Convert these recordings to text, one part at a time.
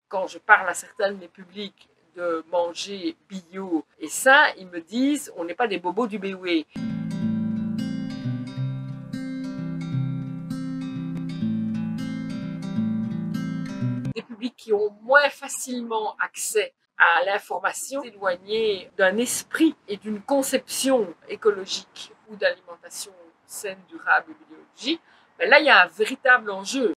quand je parle à certains de mes publics de manger bio et sain, ils me disent on n'est pas des bobos du BOE. Des publics qui ont moins facilement accès à l'information, éloignés d'un esprit et d'une conception écologique ou d'alimentation saine, durable et biologique, ben là il y a un véritable enjeu.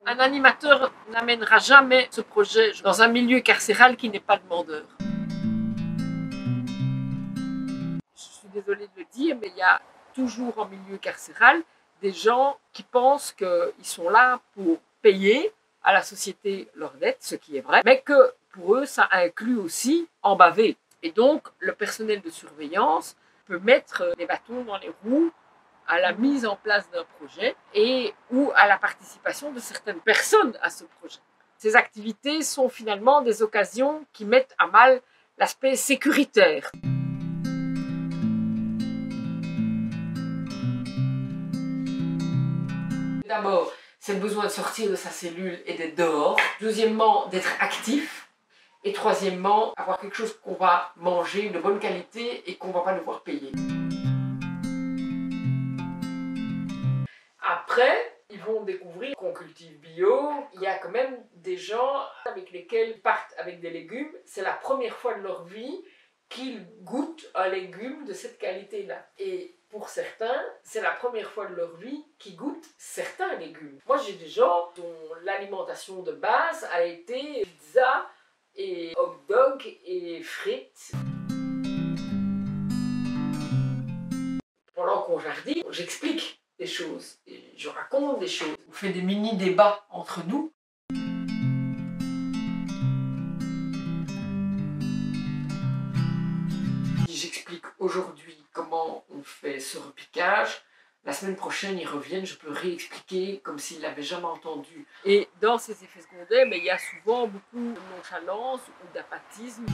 Un animateur n'amènera jamais ce projet dans un milieu carcéral qui n'est pas demandeur. Je suis désolée de le dire, mais il y a toujours en milieu carcéral des gens qui pensent qu'ils sont là pour payer à la société leurs dettes, ce qui est vrai, mais que pour eux, ça inclut aussi en baver. Et donc, le personnel de surveillance peut mettre des bâtons dans les roues à la mise en place d'un projet et ou à la participation de certaines personnes à ce projet. Ces activités sont finalement des occasions qui mettent à mal l'aspect sécuritaire. D'abord, c'est le besoin de sortir de sa cellule et d'être dehors. Deuxièmement, d'être actif. Et troisièmement, avoir quelque chose qu'on va manger de bonne qualité et qu'on ne va pas devoir payer. Après, ils vont découvrir qu'on cultive bio. Il y a quand même des gens avec lesquels ils partent avec des légumes. C'est la première fois de leur vie qu'ils goûtent un légume de cette qualité-là. Et pour certains, c'est la première fois de leur vie qu'ils goûtent certains légumes. Moi, j'ai des gens dont l'alimentation de base a été pizza et hot dog et frites. Pendant qu'on jardine, j'explique des choses, et je raconte des choses. On fait des mini-débats entre nous. J'explique aujourd'hui comment on fait ce repiquage. La semaine prochaine, ils reviennent, je peux réexpliquer comme s'ils ne l'avaient jamais entendu. Et dans ces effets secondaires, mais il y a souvent beaucoup de nonchalance ou d'apathisme.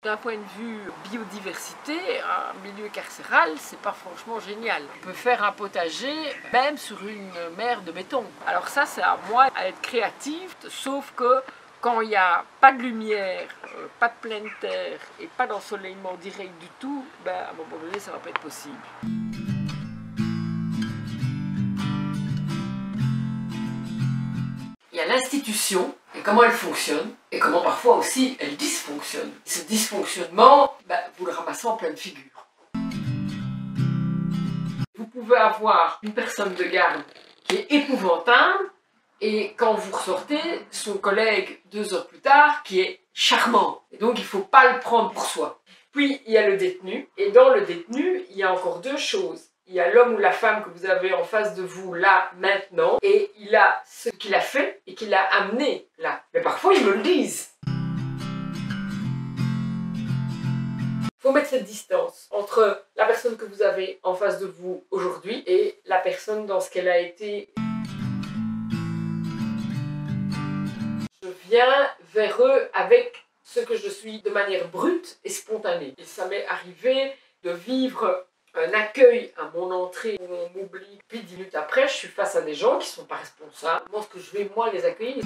D'un point de vue biodiversité, un milieu carcéral, c'est pas franchement génial. On peut faire un potager même sur une mer de béton. Alors ça, c'est à moi à être créative, sauf que quand il n'y a pas de lumière, pas de pleine terre et pas d'ensoleillement direct du tout, ben, à un moment donné, ça ne va pas être possible. Il y a l'institution et comment elle fonctionne et comment parfois aussi elle dysfonctionne. Ce dysfonctionnement, ben, vous le ramassez en pleine figure. Vous pouvez avoir une personne de garde qui est épouvantable et quand vous ressortez, son collègue 2 heures plus tard qui est charmant. Et donc il ne faut pas le prendre pour soi. Puis il y a le détenu et dans le détenu, il y a encore 2 choses. Il y a l'homme ou la femme que vous avez en face de vous là, maintenant, et il a ce qu'il a fait et qu'il a amené là. Mais parfois, ils me le disent. Il faut mettre cette distance entre la personne que vous avez en face de vous aujourd'hui et la personne dans ce qu'elle a été. Je viens vers eux avec ce que je suis de manière brute et spontanée. Et ça m'est arrivé de vivre un accueil à mon entrée où on m'oublie, puis 10 minutes après, je suis face à des gens qui ne sont pas responsables. Comment est-ce que je vais, moi, les accueillir?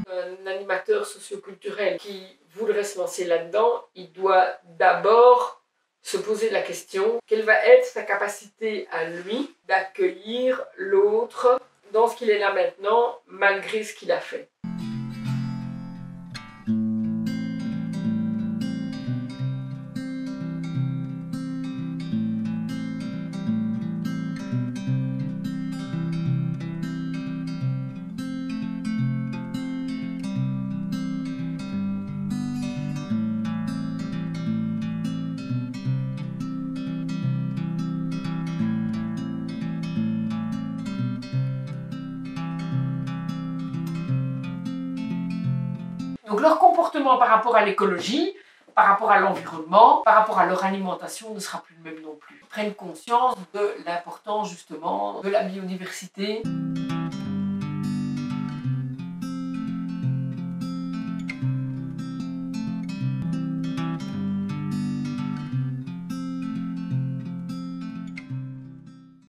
Un animateur socioculturel qui voudrait se lancer là-dedans, il doit d'abord se poser la question, quelle va être sa capacité à lui d'accueillir l'autre dans ce qu'il est là maintenant, malgré ce qu'il a fait. Donc leur comportement par rapport à l'écologie, par rapport à l'environnement, par rapport à leur alimentation ne sera plus le même non plus. Ils prennent conscience de l'importance justement de la biodiversité.